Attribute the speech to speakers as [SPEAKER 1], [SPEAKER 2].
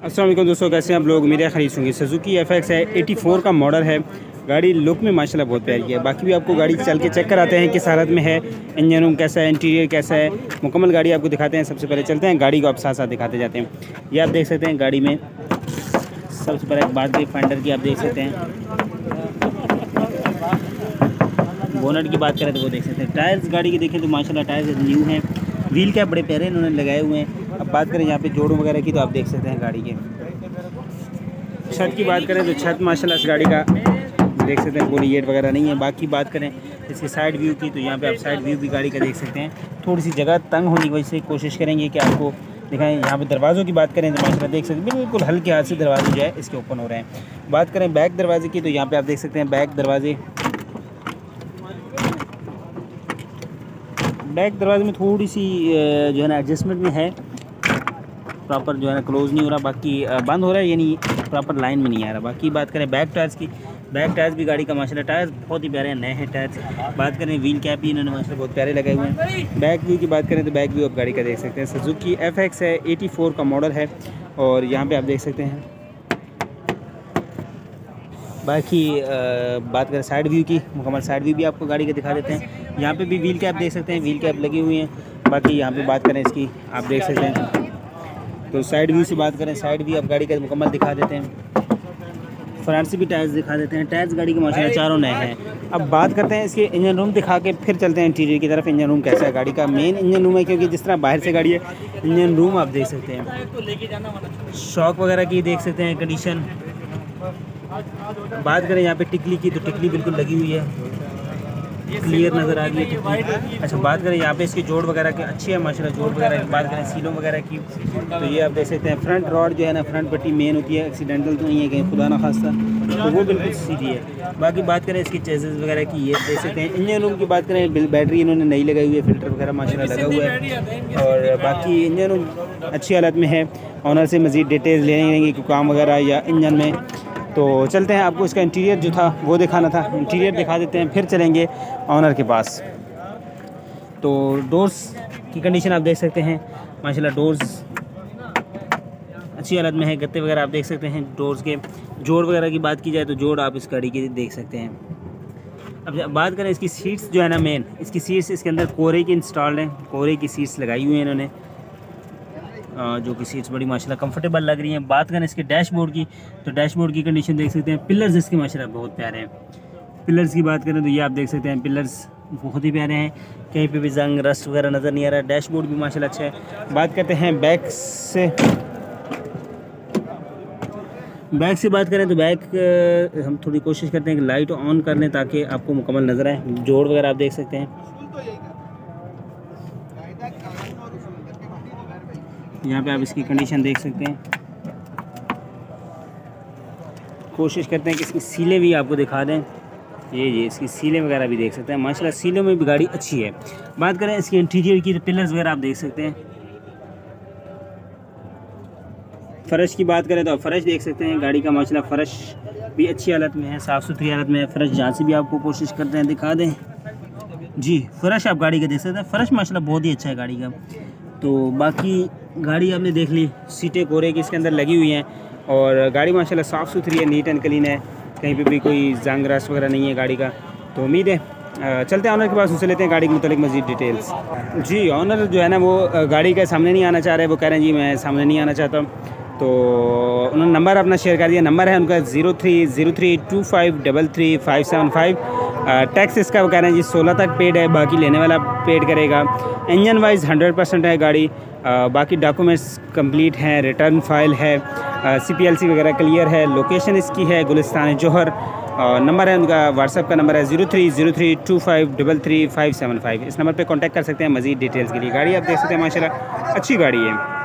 [SPEAKER 1] अस्सलाम वालेकुम दोस्तों, कैसे हैं आप लोग? मेरे खरीद होंगे। सुजुकी FX है, 84 का मॉडल है। गाड़ी लुक में माशाल्लाह बहुत प्यारी है। बाकी भी आपको गाड़ी चल के चेक कराते हैं किस हालत में है, इंजन रूम कैसा है, इंटीरियर कैसा है, मुकम्मल गाड़ी आपको दिखाते हैं। सबसे पहले चलते हैं गाड़ी को आप साथ साथ दिखाते जाते हैं। ये आप देख सकते हैं गाड़ी में सबसे पहले बात फाइंडर की आप देख सकते हैं। बोनट की बात करें तो वो देख सकते हैं। टायर्स गाड़ी के देखें तो माशाल्लाह टायर्स न्यू हैं। व्हील कैप बड़े प्यारे इन्होंने लगाए हुए हैं। अब बात करें यहाँ पे जोड़ों वगैरह की तो आप देख सकते हैं गाड़ी के। छत की बात करें तो छत माशाल्लाह इस गाड़ी का देख सकते हैं, कोई येट वगैरह नहीं है। बाकी बात करें इसके साइड व्यू की तो यहाँ पे आप साइड व्यू भी गाड़ी का देख सकते हैं। थोड़ी सी जगह तंग होने की वजह से कोशिश करेंगे कि आपको दिखाएं। यहाँ पे दरवाज़ों की बात करें तो माशाल्लाह देख सकते हैं बिल्कुल हल्के हाथ से दरवाजे जो है इसके ओपन हो रहे हैं। बात करें बैक दरवाजे की तो यहाँ पे आप देख सकते हैं बैक दरवाजे में थोड़ी सी जो है ना एडजस्टमेंट में है, प्रॉपर जो है ना क्लोज़ नहीं हो रहा, बाकी बंद हो रहा है, यानी प्रॉपर लाइन में नहीं आ रहा। बाकी बात करें बैक टायर्स की, बैक टायर्स भी गाड़ी का माशाल्लाह टायर्स बहुत ही प्यारे हैं, नए हैं टायर्स। बात करें व्हील कैप भी इन्होंने माशाल्लाह बहुत प्यारे लगाए हुए हैं। बैक व्यू की बात करें तो बैक व्यू आप गाड़ी का देख सकते हैं। सुजुकी FX है, 84 का मॉडल है और यहाँ पे आप देख सकते हैं। बाकी बात करें साइड व्यू की, मुकम्मल साइड व्यू भी आपको गाड़ी का दिखा देते हैं। यहाँ पे भी व्हील कैप देख सकते हैं, व्हील कैप लगी हुई हैं। बाकी यहाँ पे बात करें इसकी आप देख सकते हैं। तो साइड व्यू से बात करें, साइड व्यू आप गाड़ी का मुकम्मल दिखा देते हैं। फ्रंट से भी टायर्स दिखा देते हैं। टायर्स गाड़ी के माशाल्लाह चारों नए हैं। अब बात करते हैं इसके इंजन रूम दिखा के फिर चलते हैं इंटीरियर की तरफ। इंजन रूम कैसा है गाड़ी का? मेन इंजन रूम है, क्योंकि जिस तरह बाहर से गाड़ी है इंजन रूम आप देख सकते हैं। शॉक वगैरह की देख सकते हैं कंडीशन। बात करें यहाँ पे टिकली की तो टिकली बिल्कुल लगी हुई है, क्लियर नज़र आ रही है टिकली। अच्छा बात करें यहाँ पे इसके जोड़ वगैरह के अच्छे हैं माशाल्लाह, जोड़ वगैरह की बात करें सीलों वगैरह की तो ये आप देख सकते हैं। फ्रंट रॉड जो है ना, फ्रंट पट्टी मेन होती है, एक्सीडेंटल तो नहीं है कहीं खुदा ना खास्ता, तो वो बिल्कुल सीधी है। बाकी बात करें इसकी चेसेस वगैरह की, ये देख सकते हैं। इंजन रूम की बात करें, बैटरी इन्होंने नई लगाई हुई है, फिल्टर वगैरह माशाल्लाह लगा हुआ है और बाकी इंजन रूम अच्छी हालत में है। ऑनर से मज़ीद डिटेल्स ले लेंगे कि काम वगैरह या इंजन में। तो चलते हैं, आपको इसका इंटीरियर जो था वो दिखाना था, इंटीरियर दिखा देते हैं, फिर चलेंगे ऑनर के पास। तो डोर्स की कंडीशन आप देख सकते हैं माशाल्लाह, डोर्स अच्छी हालत में है। गत्ते वगैरह आप देख सकते हैं। डोर्स के जोड़ वगैरह की बात की जाए तो जोड़ आप इस गाड़ी के देख सकते हैं। अब बात करें इसकी सीट्स जो है ना, मेन इसकी सीट्स इसके अंदर कोरे की इंस्टॉल्ड हैं, कोरे की सीट्स लगाई हुई हैं इन्होंने, जो कि सीट्स बड़ी माशाल्लाह कंफर्टेबल लग रही हैं। बात करें इसके डैशबोर्ड की तो डैशबोर्ड की कंडीशन देख सकते हैं। पिलर्स इसके माशाल्लाह बहुत प्यारे हैं। पिलर्स की बात करें तो ये आप देख सकते हैं, पिलर्स बहुत ही प्यारे हैं, कहीं पे भी जंग रस्ट वगैरह नज़र नहीं आ रहा। डैशबोर्ड भी माशाल्लाह अच्छा है। बात करते हैं बैक से बात करें तो बैक हम थोड़ी कोशिश करते हैं कि लाइट ऑन कर लें ताकि आपको मुकम्मल नज़र आए। जोड़ वगैरह आप देख सकते हैं। यहाँ पे आप इसकी कंडीशन देख सकते हैं। कोशिश करते हैं कि इसकी सीलें भी आपको दिखा दें। ये इसकी सीलें वगैरह भी देख सकते हैं माशाल्लाह, सीलों में भी गाड़ी अच्छी है। बात करें इसके इंटीरियर की तो पिलर्स वगैरह आप देख सकते हैं। फ़र्श की बात करें तो आप फ़र्श देख सकते हैं गाड़ी का माशाल्लाह, फ़र्श भी अच्छी हालत में है, साफ़ सुथरी हालत में है। फ़र्श जहाँ से भी आपको कोशिश करते हैं दिखा दें जी, फ़र्श आप गाड़ी का देख सकते हैं। फ़र्श माशाल्लाह बहुत ही अच्छा है गाड़ी का। तो बाकी गाड़ी आपने देख ली, सीटें कोरे की इसके अंदर लगी हुई हैं और गाड़ी माशाल्लाह साफ़ सुथरी है, नीट एंड क्लीन है, कहीं पे भी कोई जंग रस्ट वगैरह नहीं है गाड़ी का। तो उम्मीद है चलते हैं ऑनर के पास, उससे लेते हैं गाड़ी के मुतालिक मज़ीद डिटेल्स। जी, ऑनर जो है ना वो गाड़ी के सामने नहीं आना चाह रहे, वो कह रहे हैं जी मैं सामने नहीं आना चाहता। तो उन्होंने नंबर अपना शेयर कर दिया। नंबर है उनका 0303253575। टैक्स इसका वो कह रहे हैं जी 16 तक पेड है, बाकी लेने वाला पेड करेगा। इंजन वाइज 100% है गाड़ी। बाकी डॉक्यूमेंट्स कंप्लीट हैं, रिटर्न फाइल है, CPLC वगैरह क्लियर है। लोकेशन इसकी है गुलिस्तान जौहर। नंबर है उनका, व्हाट्सएप का नंबर है 0303253575। इस नंबर पे कांटेक्ट कर सकते हैं मज़ीद डिटेल्स के लिए। गाड़ी आप देख सकते हैं माशाल्लाह अच्छी गाड़ी है।